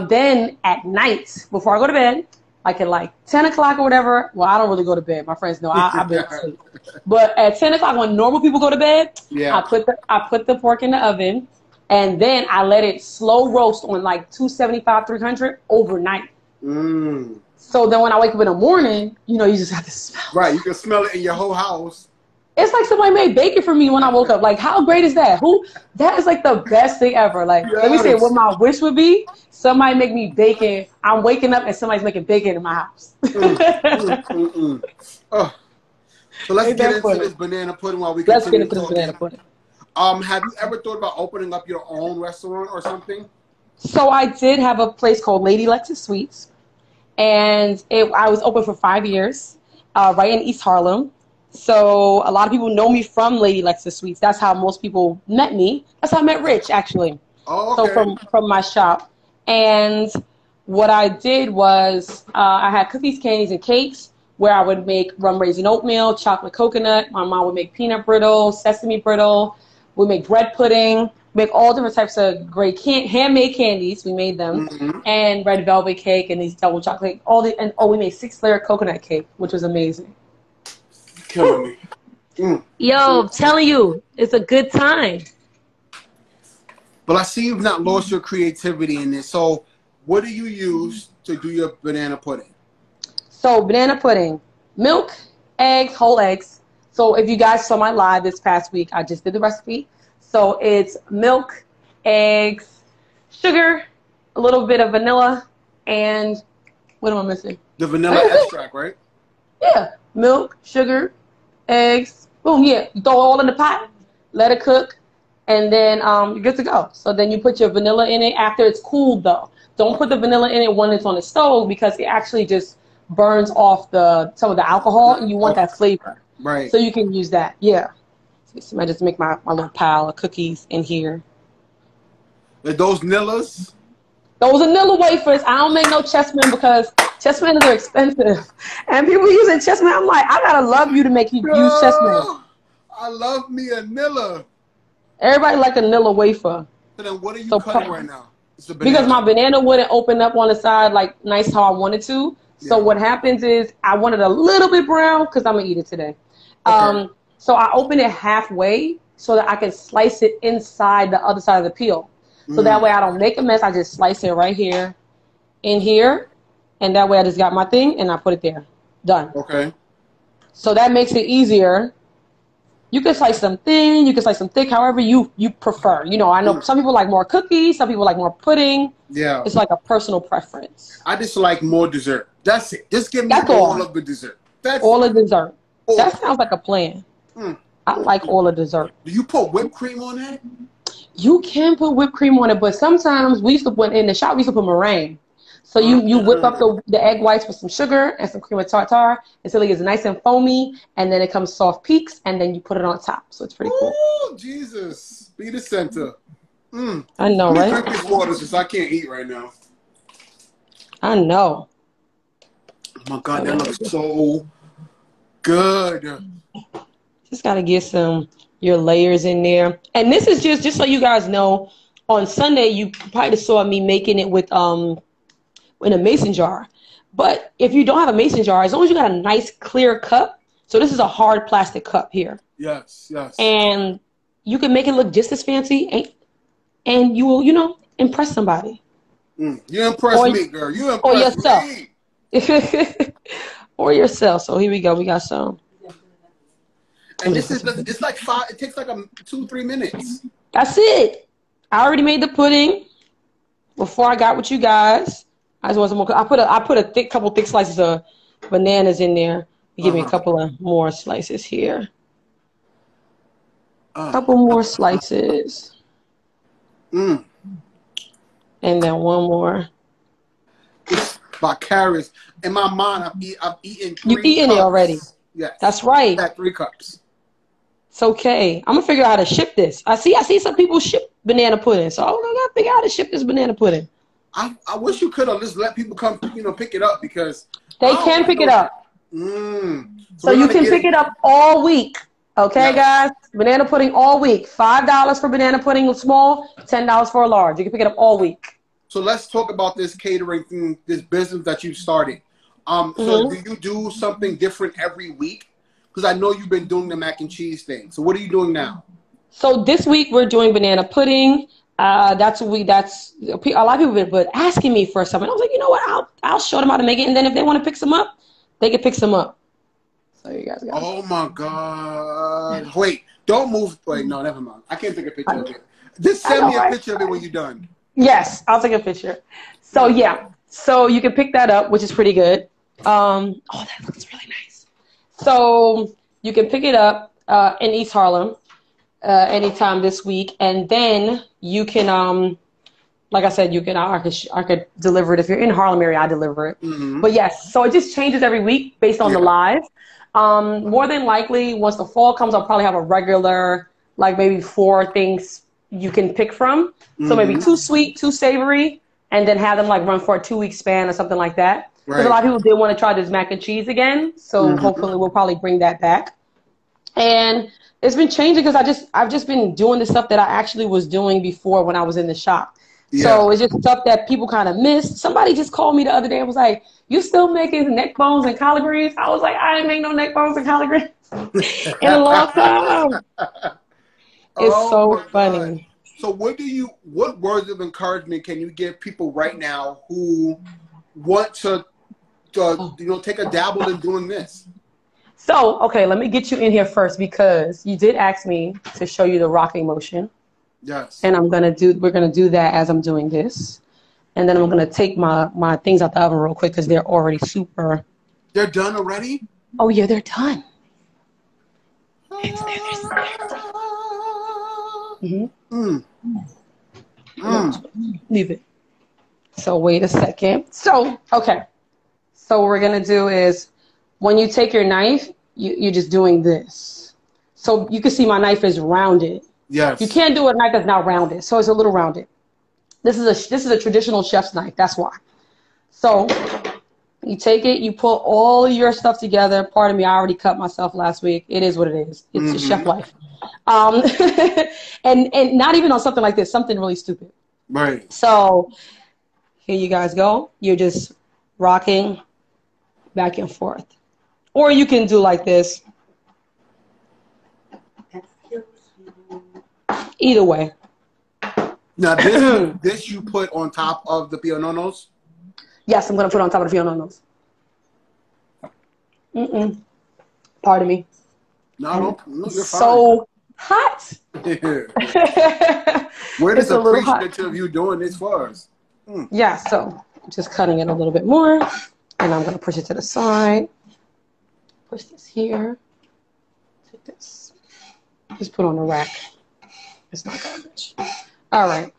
then at night before I go to bed, at 10 o'clock or whatever. Well, I don't really go to bed. My friends know I've been asleep. But at 10 o'clock when normal people go to bed, I put the pork in the oven, and then I let it slow roast on 275, 300 overnight. So then when I wake up in the morning, you just have to smell. Right, you can smell it in your whole house. It's like somebody made bacon for me when I woke up. How great is that? That is the best thing ever. Let me say what my wish would be. Somebody make me bacon. I'm waking up and somebody's making bacon in my house. Oh. So let's get into this banana pudding while we continue. Let's get into this banana pudding. Have you ever thought about opening up your own restaurant or something? So I did have a place called Lady Lexus Sweets, and I was open for 5 years, right in East Harlem. So a lot of people know me from Lady Lexus Sweets. That's how most people met me. That's how I met Rich, actually. Oh, So okay. from my shop. And what I did was I had cookies, candies, and cakes where I would make rum raisin oatmeal, chocolate coconut. My mom would make peanut brittle, sesame brittle. We make bread pudding. Make all different types of great handmade candies. We made them. Mm-hmm. And red velvet cake and these double chocolate. We made 6-layer coconut cake, which was amazing. Killing me. Yo, I'm telling you, it's a good time. But I see you've not lost your creativity in this. So what do you use to do your banana pudding? So banana pudding, milk, eggs, whole eggs. So if you guys saw my live this past week, I just did the recipe. So it's milk, eggs, sugar, a little bit of vanilla, and what am I missing? The vanilla extract, right? Yeah, milk, sugar, eggs. Boom, yeah. You throw it all in the pot, let it cook, and then you're good to go. So then you put your vanilla in it after it's cooled, though. Don't put the vanilla in it when it's on the stove because it actually just burns off some of the alcohol, and you want that flavor. Right. So you can use that. Yeah. So I just make my little pile of cookies in here. Are those Nillas? Those are Nilla wafers. I don't make no chessmen because chessmen are expensive. And people using chessmen, I'm like, I gotta love you to make you use chessmen. I love me a Nilla. Everybody like a Nilla wafer. So then what are you cutting right now? Because my banana wouldn't open up on the side like nice how I wanted to. So what happens is I want it a little bit brown because I'm gonna eat it today. Okay. So I open it halfway so that I can slice it inside the other side of the peel. So that way I don't make a mess. I just slice it right here, in here, and that way I just got my thing and I put it there. Done. Okay. So that makes it easier. You can slice them thin, you can slice them thick, however you prefer. You know, I know some people like more cookies, some people like more pudding. Yeah. It's like a personal preference. I just like more dessert. That's it. Just give me all of the dessert. That's all the dessert. That sounds like a plan. I like all the dessert. Do you put whipped cream on that? You can put whipped cream on it, but sometimes we used to put in the shop. We used to put meringue. So you whip up the egg whites with some sugar and some cream of tartar until it gets nice and foamy, and then it comes soft peaks, and then you put it on top. So it's pretty cool. Oh Jesus! Be the center. I know, right? Drink this water since I can't eat right now. I know. Oh my God, that looks so good. Just gotta get your layers in there. And this is just so you guys know, on Sunday you probably saw me making it with in a mason jar. But if you don't have a mason jar, as long as you got a nice clear cup, so this is a hard plastic cup here. Yes, yes. And you can make it look just as fancy, and you will, impress somebody. You impress me, girl. You impress me. Or yourself. So here we go. We got some. And it's like it takes like 2-3 minutes. That's it. I already made the pudding before I got with you guys. I just want some more. I put a couple thick slices of bananas in there. Give me a couple of more slices here. Couple more slices. And then one more. It's vicarious. In my mind, I've eaten 3 cups. You've eaten it already. Yes. That's right. I had 3 cups. It's okay. I'm gonna figure out how to ship this. I see some people ship banana pudding, so I'm gonna figure out how to ship this banana pudding. I wish you could have just let people come, pick it up because they can pick it up. So you can pick it up all week. Okay, guys. Banana pudding all week. $5 for banana pudding small, $10 for a large. You can pick it up all week. So let's talk about this catering thing, this business that you started. So do you do something different every week? Because I know you've been doing the mac and cheese thing. So what are you doing now? So this week we're doing banana pudding. That's a lot of people have been asking me for something. I was like, you know what? I'll show them how to make it, and then if they want to pick some up, they can pick some up. So you guys got. Oh my God! Wait, don't move. Wait, no, never mind. I can't take a picture of it. Just send me a picture of it when you're done. Yes, I'll take a picture. So yeah, so you can pick that up, which is pretty good. Oh, that looks really nice. So you can pick it up in East Harlem anytime this week, and then you can like I said, I could deliver it. If you're in Harlem area, I deliver it. But yes, so it just changes every week based on the live. More than likely, once the fall comes, I'll probably have a regular, like maybe 4 things you can pick from. So maybe 2 sweet, 2 savory, and then have them like run for a 2-week span or something like that. Because a lot of people did want to try this mac and cheese again. So hopefully we'll probably bring that back. And it's been changing because I've just been doing the stuff that I actually was doing before when I was in the shop. Yeah. So it's just stuff that people kind of missed. Somebody just called me the other day and was like, "You still making neck bones and collard greens?" I was like, "I didn't make no neck bones and collard greens in a long time." It's so funny. So what words of encouragement can you give people right now who want to take a dabble in doing this? So, okay, let me get you in here first because you did ask me to show you the rocking motion. Yes. And we're gonna do that as I'm doing this. And then I'm gonna take my things out the oven real quick because they're already super. They're done already? Oh yeah, they're done. Leave it. So wait a second. So, okay. So what we're gonna do is when you take your knife, you're just doing this. So you can see my knife is rounded. Yes. You can't do a knife that's not rounded. So it's a little rounded. This is a traditional chef's knife. That's why. So you take it, you put all your stuff together. Pardon me, I already cut myself last week. It is what it is. It's a chef life. And not even on something like this, something really stupid. Right. So here you guys go. You're just rocking back and forth. Or you can do like this. Either way. Now this you put on top of the piononos? Yes, I'm going to put on top of the piononos. Pardon me. No, you're fine. So hot. Where does appreciative of you doing this for us? Yeah, so just cutting it a little bit more. And I'm going to push it to the side. Push this here. Take this. Just put on the rack. It's not garbage. All right.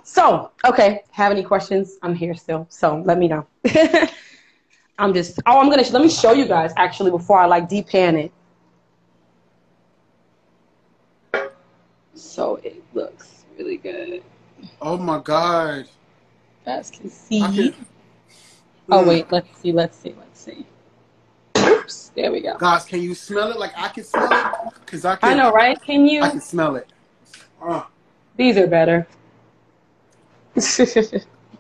So, okay. Have any questions? I'm here still. So let me know. let me show you guys actually before I like depan it. So it looks really good. Oh my God. You guys can see. Oh wait, let's see. Oops, there we go. Guys, can you smell it? Like I can smell it? Because I can. I know, right? Can you? I can smell it. These are better.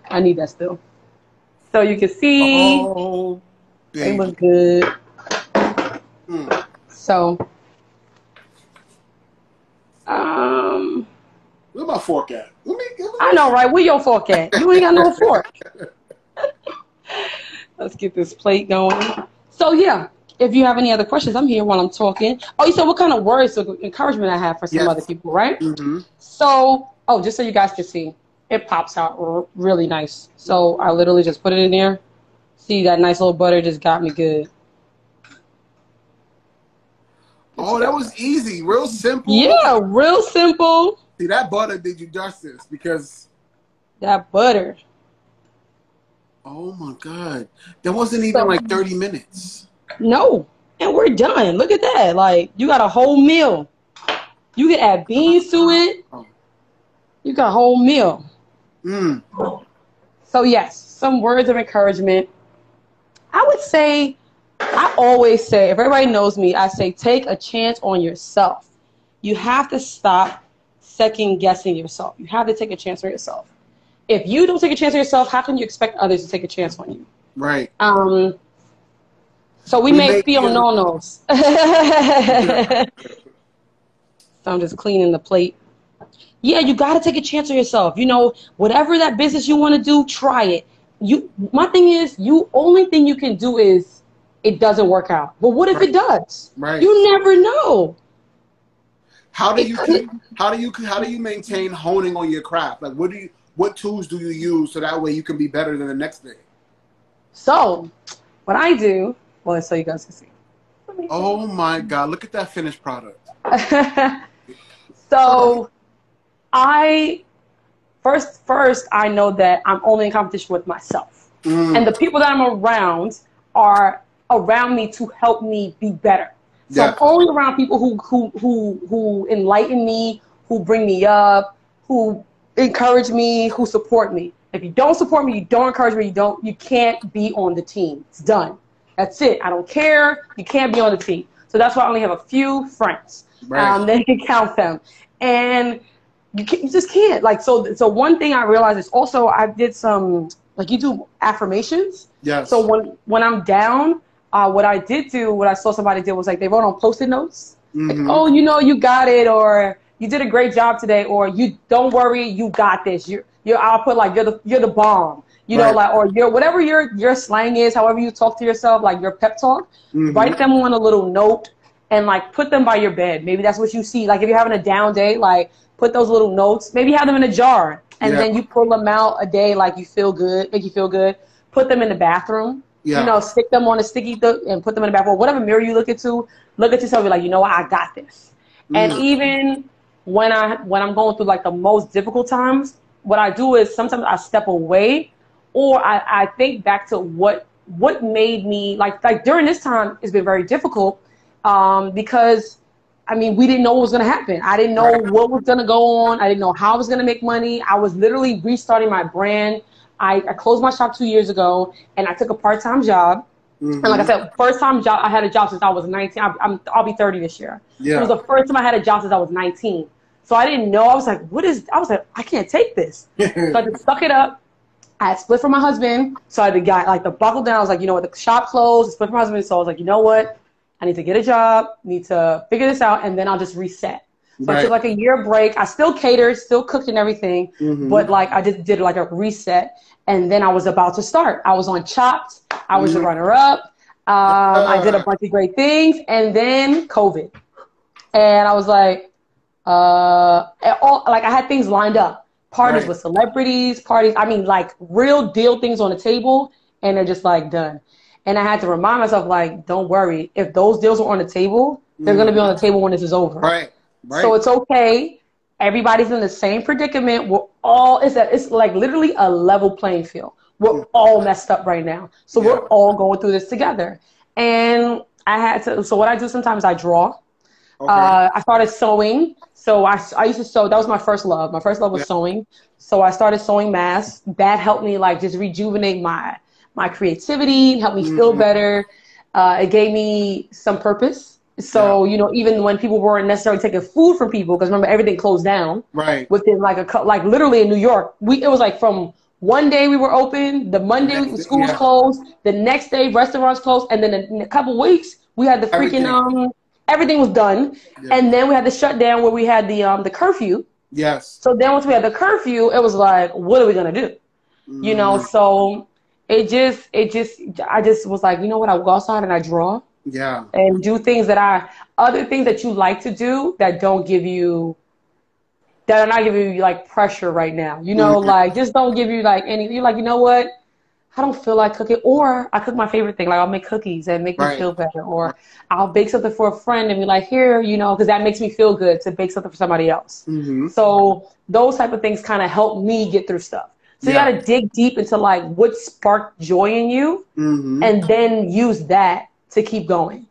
I need that still. So you can see they look good. So where my fork at? I know, right? Where your fork at? You ain't got no fork. Let's get this plate going. So yeah, if you have any other questions, I'm here while I'm talking. Oh, you said what kind of words of encouragement I have for some other people, right? So, just so you guys can see, it pops out really nice. So I literally just put it in there. See, that nice little butter just got me good. Oh, that was easy. Real simple. Yeah, real simple. See, that butter did you justice because... That butter. Oh, my God. That wasn't even like 30 minutes. No. And we're done. Look at that. Like, you got a whole meal. You can add beans to it. You got a whole meal. So, yes, some words of encouragement. I would say, I always say, if everybody knows me, I say take a chance on yourself. You have to stop second-guessing yourself. You have to take a chance on yourself. If you don't take a chance on yourself, how can you expect others to take a chance on you? Right. So we make piononos. So I'm just cleaning the plate. Yeah, you got to take a chance on yourself. You know, whatever that business you want to do, try it. My thing is, only thing you can do is it doesn't work out. But what if it does? Right. You never know. How do you maintain honing on your craft? Like, what tools do you use so that way you can be better than the next day? So, what I do, well, so you guys can see. Oh my God! Look at that finished product. So, I first, I know that I'm only in competition with myself. And the people that I'm around are around me to help me be better. So I'm only around people who enlighten me, who bring me up, who encourage me, who support me. If you don't support me, you don't encourage me, you can't be on the team. It's done. That's it. I don't care. You can't be on the team. So that's why I only have a few friends. Then you can count them. And you just can't. Like, so one thing I realized is also I did some, like, you do affirmations. Yes. So when I'm down, what I saw somebody did was, like, they wrote on Post-it notes. Like, oh, you got it, or you did a great job today, or you don't worry, you got this. I'll put, like, you're the bomb. You know, like, or whatever your slang is, however you talk to yourself, like your pep talk, write them on a little note and, like, put them by your bed. Maybe that's what you see. Like, if you're having a down day, like, put those little notes, maybe have them in a jar, and then you pull them out a day, like, make you feel good. Put them in the bathroom. You know, stick them on a sticky and put them in the bathroom. Whatever mirror you look at yourself and be like, you know what, I got this. And even when I'm going through, like, the most difficult times, what I do is sometimes I step away, or I think back to what made me, like during this time, it's been very difficult because, I mean, we didn't know what was going to happen. I didn't know what was going to go on. I didn't know how I was going to make money. I was literally restarting my brand. I closed my shop 2 years ago, and I took a part-time job. And like I said, first time job, I had a job since I was 19. I'll be 30 this year. It was the first time I had a job since I was 19. So I didn't know. I was like, I can't take this. So I just stuck it up. I had split from my husband. So I got, like, the buckle down. I was like, you know what, the shop closed, split from my husband. So I was like, you know what? I need to get a job, need to figure this out, and then I'll just reset. So I took, like, a year break. I still catered, still cooked and everything, but, like, I just did, like, a reset. And then I was about to start. I was on Chopped. I was the runner-up. I did a bunch of great things. And then COVID. And I was like, I had things lined up. Parties with celebrities, I mean, like, real deal things on the table, and they're just, like, done. And I had to remind myself, like, don't worry. If those deals are on the table, they're going to be on the table when this is over. Right. So it's okay. Everybody's in the same predicament. We're all, it's like literally a level playing field. We're all messed up right now. So we're all going through this together. And so what I do sometimes, I draw. I started sewing. So I used to sew. That was my first love. My first love was sewing. So I started sewing masks. That helped me, like, just rejuvenate my creativity, helped me feel better. It gave me some purpose. So, you know, even when people weren't necessarily taking food from people, because remember, everything closed down. Within, like literally in New York, it was like from one day we were open, the Monday school was closed, the next day restaurants closed, and then in a couple weeks we had the freaking everything was done, and then we had the shutdown where we had the curfew. So then once we had the curfew, it was like, what are we gonna do? You know, so I just was like, you know what, I go outside and I draw. And do things other things that you like to do that are not giving you, like, pressure right now. You know, like, just don't give you, like, you're like, you know what? I don't feel like cooking. Or I cook my favorite thing. Like, I'll make cookies and make me feel better. Or I'll bake something for a friend and be like, here, you know, because that makes me feel good to bake something for somebody else. So those type of things kind of help me get through stuff. So you got to dig deep into, like, what sparked joy in you and then use that to keep going.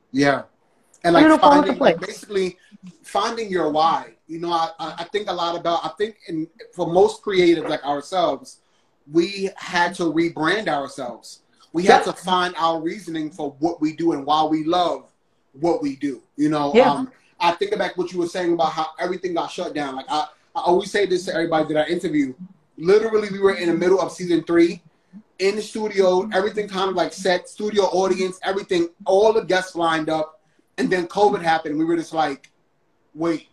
And, like, basically finding your why. You know, I think a lot about, for most creatives like ourselves, we had to rebrand ourselves. We had to find our reasoning for what we do and why we love what we do. You know, I think about what you were saying about how everything got shut down. Like, I always say this to everybody that I interview. Literally, we were in the middle of season 3. In the studio, everything kind of like set, studio audience, everything, all the guests lined up, and then COVID happened. We were just like, wait,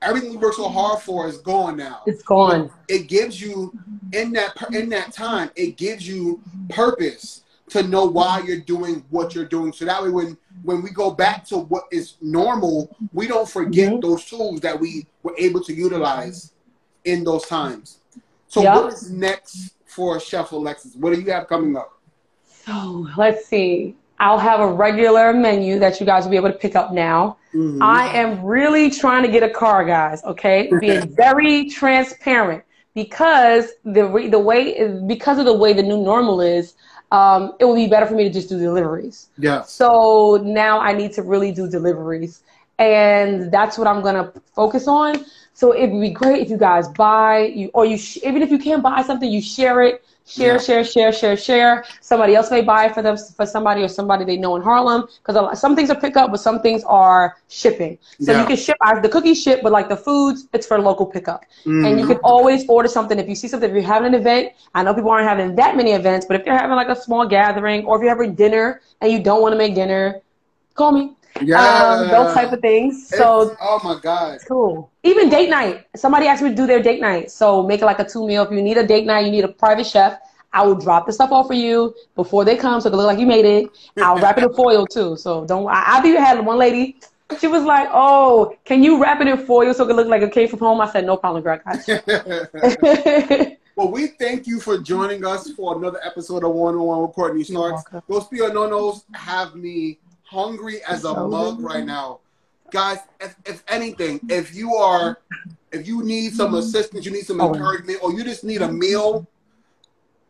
everything we worked so hard for is gone now. It's gone. But it gives you, in that time, it gives you purpose to know why you're doing what you're doing. So that way, when we go back to what is normal, we don't forget those tools that we were able to utilize in those times. So what is next for Cheflexis? What do you have coming up? So let's see. I'll have a regular menu that you guys will be able to pick up now. I am really trying to get a car, guys, okay? Being very transparent. because because of the way the new normal is, it would be better for me to just do deliveries. Yeah. So now I need to really do deliveries, and that's what I'm gonna focus on. So it would be great if you guys buy, even if you can't buy something, you share it. Share. Somebody else may buy it for somebody or somebody they know in Harlem. Because some things are pickup, but some things are shipping. So you can ship, the cookies ship, but like the foods, it's for local pickup. And you can always order something if you see something, if you're having an event. I know people aren't having that many events, but if you're having like a small gathering or if you're having dinner and you don't want to make dinner, call me. Yeah. Those type of things. So oh my God. Cool. Even date night. Somebody asked me to do their date night. So make it like a 2 meal. If you need a date night, you need a private chef, I will drop the stuff off for you before they come so it can look like you made it. I'll wrap it in foil too. So don't I even had one lady, she was like, "Oh, can you wrap it in foil so it can look like it came from home?" I said, "No problem, girl. Well, we thank you for joining us for another episode of One-on-One with Courtney Starks. Those Piononos have me hungry as a mug right now. Guys, if anything, if you need some assistance, you need some encouragement, or you just need a meal,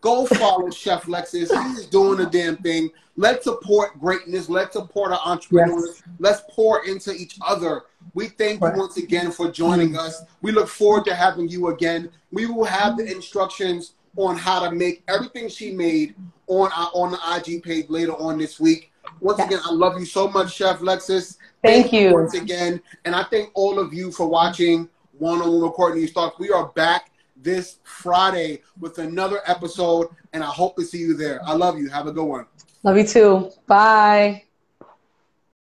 go follow Cheflexis. He's doing the damn thing. Let's support greatness. Let's support our entrepreneurs. Let's pour into each other. We thank you once again for joining us. We look forward to having you again. We will have the instructions on how to make everything she made on the IG page later on this week. Once again, I love you so much, Cheflexis. Thank you once again. And I thank all of you for watching One-on-One with Courtney Starks. We are back this Friday with another episode, and I hope to see you there. I love you. Have a good one. Love you too. Bye.